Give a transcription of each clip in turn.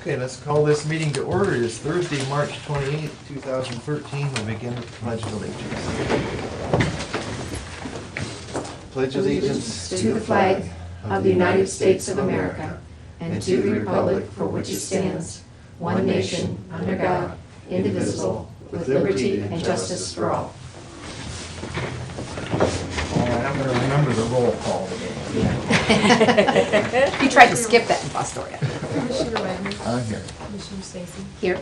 Okay, let's call this meeting to order. It is Thursday, March 28th, 2013. We'll begin with the Pledge of Allegiance. Pledge allegiance to the flag of the United States of America and to the republic for which it stands, one nation, under God, indivisible, with liberty and justice for all. All right, I'm going to remember the roll call today. You tried to skip that in Fostoria. Commissioner Wagner. I'm here. Commissioner Stacy. Here.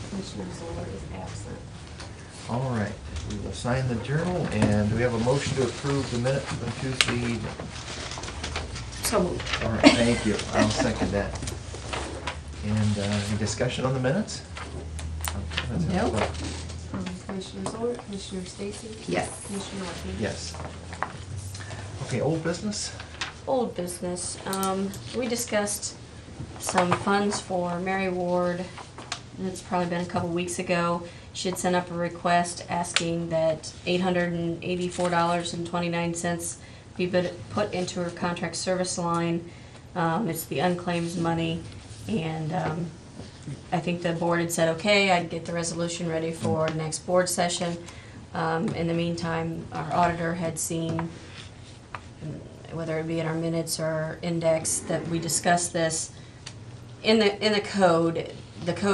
Commissioner Zoller is absent. All right, we will sign the journal, and do we have a motion to approve the minutes from Tuesday evening? So moved. All right, thank you. I'll second that. And any discussion on the minutes? No. Commissioner Zoller, Commissioner Stacy. Yes. Commissioner Wagner. Yes. Okay, old business? Old business. We discussed some funds for Mary Ward, and it's probably been a couple weeks ago. She had sent up a request asking that $884.29 be put into her contract service line. It's the unclaimed money, and I think the board had said, okay, I'd get the resolution ready for next board session. In the meantime, our auditor had seen, whether it be in our minutes or index, that we discussed this. In the code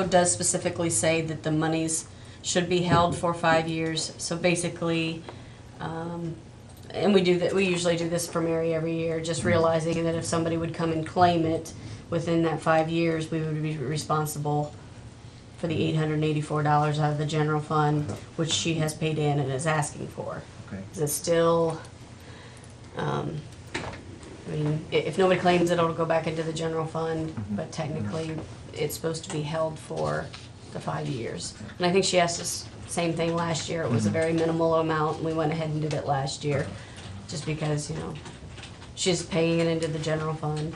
does specifically say that the monies should be held for 5 years. So basically, and we usually do this for Mary every year, just realizing that if somebody would come and claim it within that 5 years, we would be responsible for the $884 out of the general fund, which she has paid in and is asking for. Okay. Is it still, I mean, if nobody claims it, it'll go back into the general fund, but technically it's supposed to be held for the 5 years. And I think she asked us same thing last year. It was a very minimal amount, and we went ahead and did it last year, just because, you know, she's paying it into the general fund.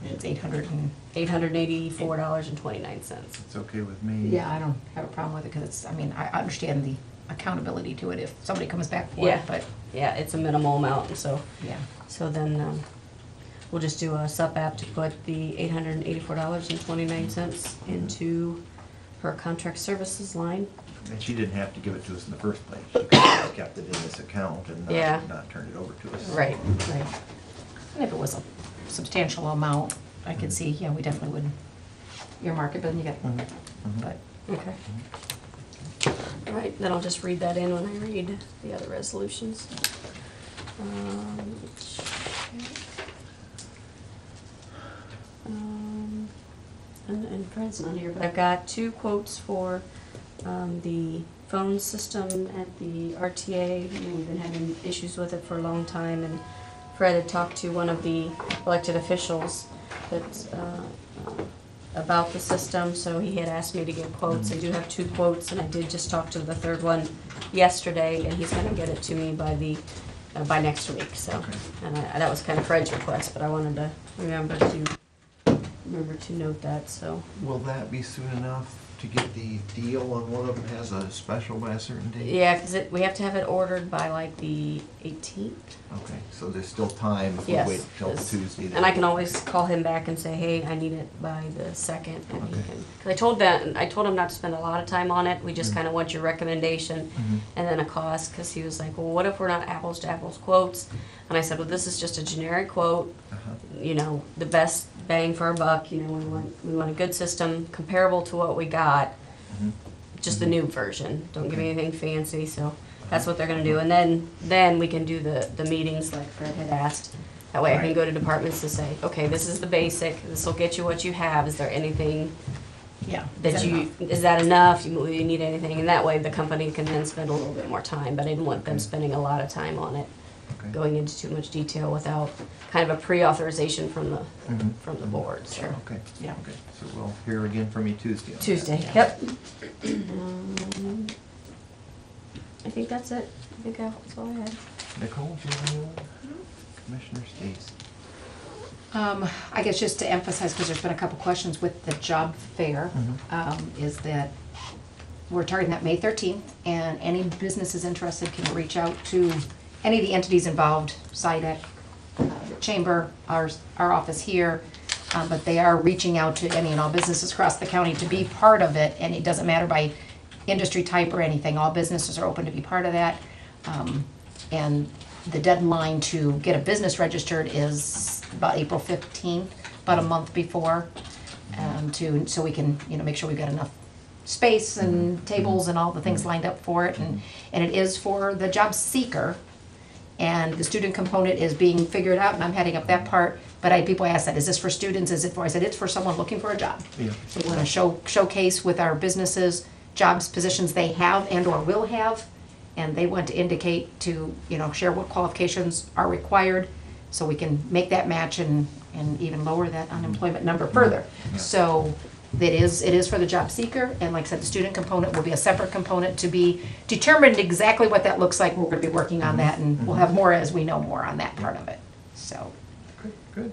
It's $884.29. It's okay with me. Yeah, I don't have a problem with it because it's, I mean, I understand the accountability to it if somebody comes back for Yeah. it, but Yeah, it's a minimal amount, and so yeah. then we'll just do a sub-app to put the $884.29 into her contract services line. And she didn't have to give it to us in the first place. She could have just kept it in this account and Yeah. not turned it over to us. Right. And if it was a substantial amount, I could see, yeah, we definitely would earmark it, but then you got, but Okay. All right, then I'll just read that in when I read the other resolutions. And Fred's not here, but I've got 2 quotes for the phone system at the RTA. We've been having issues with it for a long time, and Fred had talked to one of the elected officials that's about the system, so he had asked me to get quotes. I do have 2 quotes, and I did just talk to the third one yesterday, and he's gonna get it to me by next week, so. Okay. And that was kind of Fred's request, but I wanted to remember to note that, so. Will that be soon enough to get the deal on one of them has a special by a certain date? Yeah, because we have to have it ordered by like the 18th. Okay, so there's still time if we Yes, wait till yes. Tuesday. then- And I can always call him back and say, hey, I need it by the 2nd, and he Okay. can. Because I told him not to spend a lot of time on it. We just kind of want your recommendation and then a cost. Because he was like, well, what if we're not apples to apples quotes? And I said, well, this is just a generic quote. Uh-huh. You know, the best bang for our buck. You know, we want a good system comparable to what we got. Just the new version. Don't give me anything fancy. So that's what they're gonna do. And then we can do the meetings like Fred had asked. That way I can Right. go to departments to say, okay, this is the basic. This will get you what you have. Is there anything yeah. that is that enough? You need anything? And that way the company can then spend a little bit more time. But I didn't want them spending a lot of time on it, Okay. going into too much detail without kind of a pre-authorization from the board. So. Sure. Okay. Yeah. Okay, so we'll hear again from you Tuesday on that. Tuesday. Yeah. Yep. I think that's it. I think that's all I had. Nicole, do you have any other? Commissioner Stacy. I guess just to emphasize, because there's been a couple questions with the job fair, is that we're targeting that May 13th, and any businesses interested can reach out to any of the entities involved, SIDEC, the chamber, our office here, But they are reaching out to any and all businesses across the county to be part of it, and it doesn't matter by industry type or anything, all businesses are open to be part of that. And the deadline to get a business registered is about April 15th, about a month before, so we can, make sure we've got enough space and tables and all the things lined up for it, and it is for the job seeker. And the student component is being figured out, and I'm heading up that part. But I had people ask that, is this for students, is it for, I said, it's for someone looking for a job. Yeah. So we're gonna showcase with our businesses, jobs, positions they have and or will have. And they want to indicate to, share what qualifications are required, so we can make that match and even lower that unemployment number further. Yeah. So it is for the job seeker, and like I said, the student component will be a separate component to be determined exactly what that looks like. We're gonna be working on that, and we'll have more as we know more on that part of it, so. Good.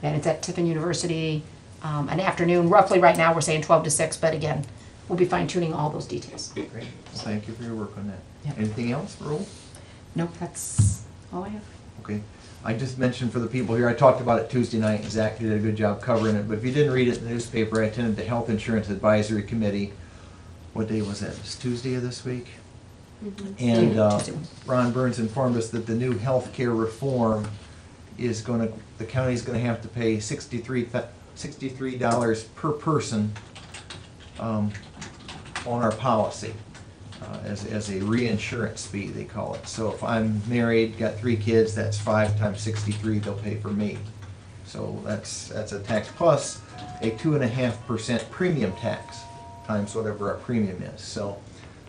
And it's at Tiffin University, an afternoon, roughly right now, we're saying 12 to 6, but again, we'll be fine tuning all those details. Great. Thank you for your work on that. Yep. Anything else, Earl? Nope, that's all I have. Okay. I just mentioned for the people here, I talked about it Tuesday night, and Zach did a good job covering it, but if you didn't read it in the newspaper, I attended the Health Insurance Advisory Committee. What day was that? It was Tuesday of this week? And Tuesday. Ron Burns informed us that the new health care reform is the county's gonna have to pay $63 per person on our policy. As a reinsurance fee, they call it. So if I'm married, got 3 kids, that's 5 times 63 they'll pay for me. So that's a tax plus a 2.5% premium tax times whatever our premium is. So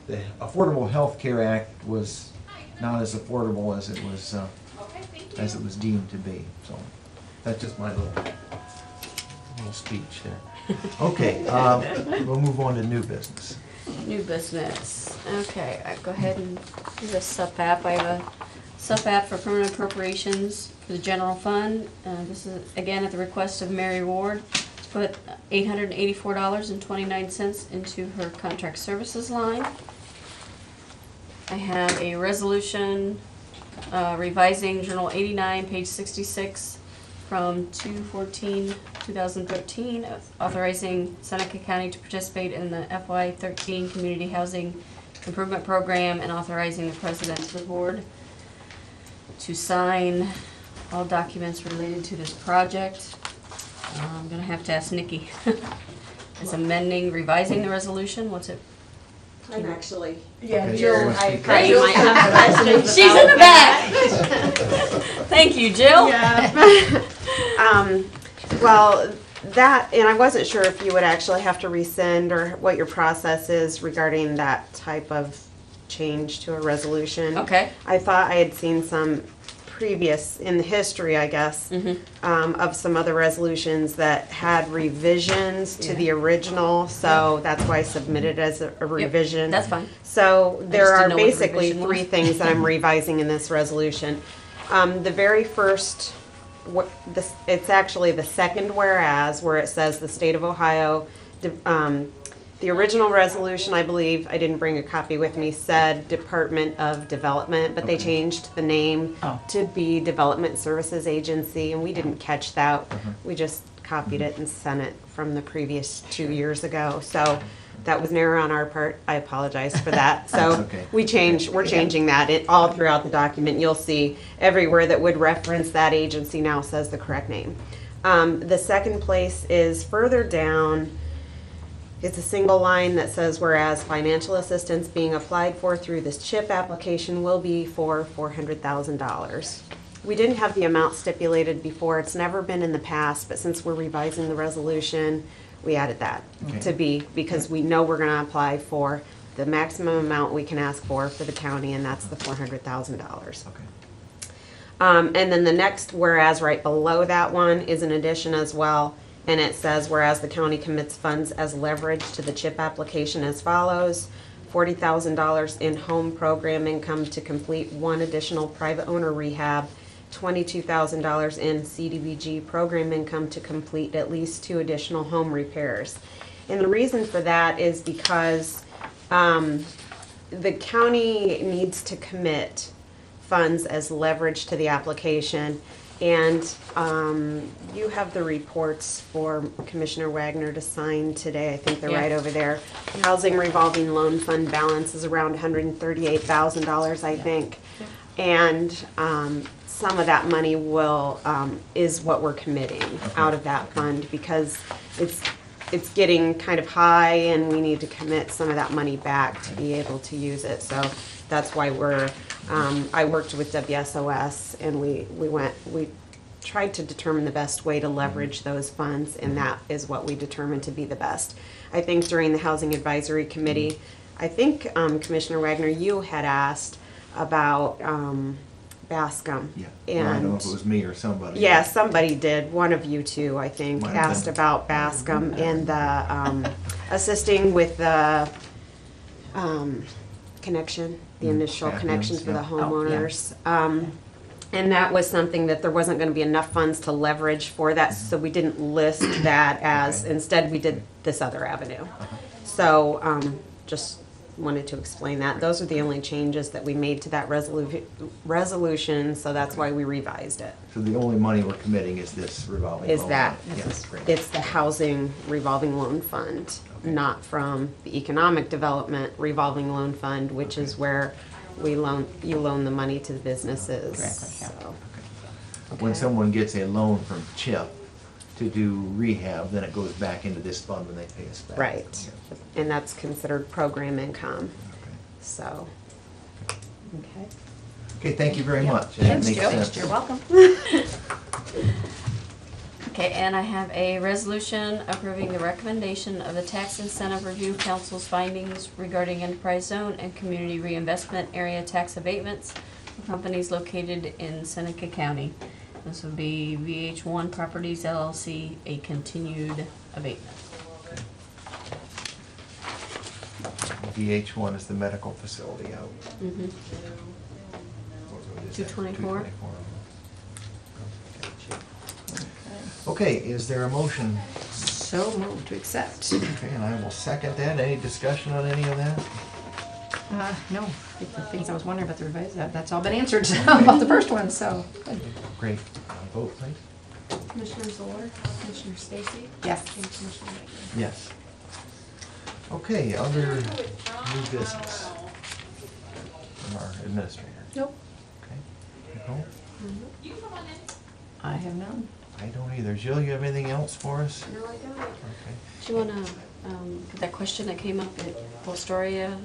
the Affordable Health Care Act was not as affordable as it was deemed to be. So that's just my little speech there. Okay, we'll move on to new business. New business. Okay, I go ahead and do the SUP app. I have a SUP app for permanent appropriations for the general fund. This is, again, at the request of Mary Ward, to put $884.29 into her contract services line. I have a resolution revising Journal 89, page 66, from 2/14/2013, authorizing Seneca County to participate in the FY13 Community Housing Improvement Program, and authorizing the President of the Board to sign all documents related to this project. I'm gonna have to ask Nikki. Is amending, revising the resolution, what's it? I'm actually, Okay, Jill, you wanna I speak probably first? might have questions. She's in the back. Thank you, Jill. Yeah. Well, that, and I wasn't sure if you would actually have to rescind or what your process is regarding that type of change to a resolution. Okay. I thought I had seen some previous, in the history, I guess, of some other resolutions that had revisions to the original, so that's why I submitted as a revision. That's fine. So there just are didn't know what the basically revision was. 3 things that I'm revising in this resolution. The very first, it's actually the second whereas, where it says the state of Ohio, the original resolution, I believe, I didn't bring a copy with me, said Department of Development, but they Okay. changed the name Oh. to be Development Services Agency, and we didn't catch that. We just copied it and sent it from the previous 2 years ago. So that was an error on our part. I apologize for that. So That's okay. we're changing that all throughout the document. You'll see everywhere that would reference that agency now says the correct name. The second place is further down. It's a single line that says, whereas financial assistance being applied for through this CHIP application will be for $400,000. We didn't have the amount stipulated before. It's never been in the past, but since we're revising the resolution, we added that Okay. to be, because we know we're gonna apply for the maximum amount we can ask for the county, and that's the $400,000. Okay. And then the next whereas right below that one is an addition as well. And it says, whereas the county commits funds as leverage to the CHIP application as follows: $40,000 in home program income to complete 1 additional private owner rehab, $22,000 in CDBG program income to complete at least 2 additional home repairs. And the reason for that is because the county needs to commit funds as leverage to the application. And you have the reports for Commissioner Wagner to sign today. I think they're Yeah. right over there. Housing revolving loan fund balance is around $138,000, I think. And some of that money will, is what we're committing out of that fund because it's getting kind of high and we need to commit some of that money back to be able to use it. So that's why I worked with WSOS and we tried to determine the best way to leverage those funds, and that is what we determined to be the best. I think during the Housing Advisory Committee, I think Commissioner Wagner, you had asked about Bascom. Yeah, well, I don't know And if it was me or somebody. yeah, somebody did, one of you two, I think, Might have asked been. about Bascom and the assisting with the connection, the initial Yeah, connection for the yeah. homeowners. And that was something that there wasn't gonna be enough funds to leverage for that, so we didn't list that as, Okay. instead we did this other avenue. So, just wanted to explain that. Those are the only changes that we made to that resolution, so that's why we revised it. So the only money we're committing is this revolving Is loan that, fund. Yes, great. it's the housing revolving loan fund, Okay. not from the economic development revolving loan fund, which is Okay. where you loan the money to the businesses. Correct, yeah. So, When Okay. someone gets a loan from CHIP to do rehab, then it goes back into this fund when they pay us back. Right, Yeah. and that's considered program income, Okay. so. Okay. Okay, thank you very much. That Thanks, makes Joe. sense. You're welcome. Okay, and I have a resolution approving the recommendation of the Tax Incentive Review Council's findings regarding enterprise zone and community reinvestment area tax abatements for companies located in Seneca County. This would be VH1 Properties LLC, a continued abatement. VH1 is the medical facility out. Mhm. What is that? 224. 224. Okay, is there a motion? So moved to accept. Okay, and I will second that. Any discussion on any of that? No, I think the things I was wondering about the revised, that's all been answered about the first one, so, good. Great. Vote, please. Commissioner Zoller, Commissioner Stacy? Yes. And Commissioner Wagner? Yes. Okay, other new business from our administrator. Nope, Okay. Nicole? I have none. I don't either. Jill, you have anything else for us? No, I don't. Okay. Do you wanna, that question that came up at Fostoria,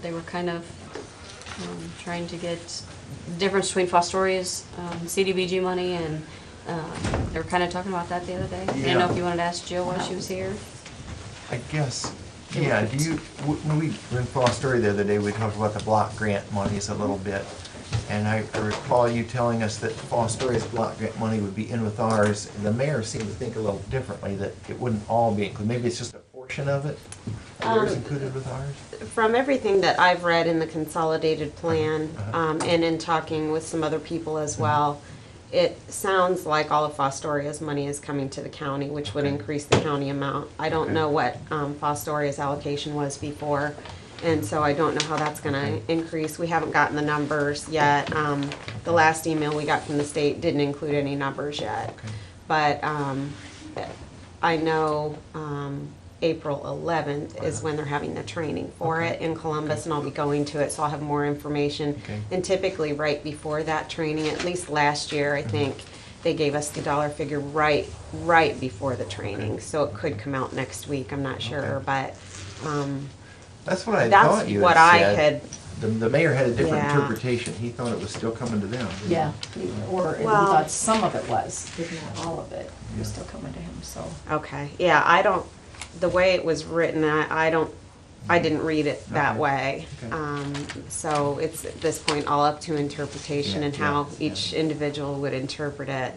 they were kind of, trying to get the difference between Fostoria's, CDBG money and, they were kinda talking about that the other day. I didn't know if Yeah. you wanted to ask Jill while she was here. I guess, yeah, do you, when we were in Fostoria the other day, we talked about the block grant monies a little bit. And I recall you telling us that Fostoria's block grant money would be in with ours. The mayor seemed to think a little differently, that it wouldn't all be included. Maybe it's just a portion of it? Theirs included with ours? From everything that I've read in the consolidated plan, Uh-huh. and in talking with some other people as well, it sounds like all of Fostoria's money is coming to the county, which would Okay. increase the county amount. I don't Okay. know what Fostoria's allocation was before, and so I don't know how that's gonna Okay. increase. We haven't gotten the numbers yet. The last email we got from the state didn't include any numbers yet. Okay. But I know April 11th is when they're having the training for Okay. it in Columbus, and I'll be going to it, so I'll have more information. Okay. And typically, right before that training, at least last year, I think, they gave us the dollar figure right before the training. Okay. So it could come out next week, I'm not sure, Okay. but That's what I that's thought you what had I said. had. The mayor had a different Yeah. interpretation. He thought it was still coming to them. didn't he? Yeah, or he Well- thought some of it was, if not all of it, was Yeah. still coming to him, so. Okay, yeah, I don't, the way it was written, I didn't read it that Okay. way. Okay. So it's at this point all up to interpretation Yeah, and how yeah, each yeah. individual would interpret it.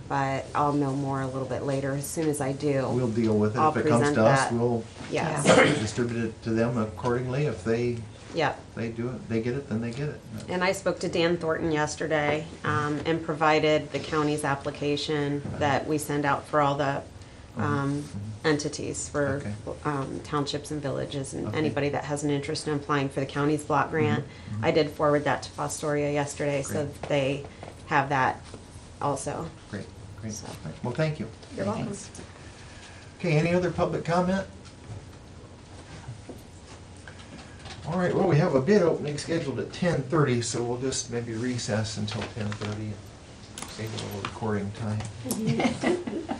But I'll know more a little bit later. As soon as I do, We'll deal with it. I'll If it comes present to us, that. we'll yes, distribute it to them accordingly. If they yep. do it, they get it, then they get it. And I spoke to Dan Thornton yesterday, and provided the county's application that we send out for all the entities, for Okay. townships and villages, and Okay. anybody that has an interest in applying for the county's block grant. I did forward that to Fostoria yesterday, so Great. that they have that also. Great, great. So. Well, thank you. You're welcome. Thanks. Okay, any other public comment? All right, well, we have a bid opening scheduled at 10:30, so we'll just maybe recess until 10:30 and save a little recording time.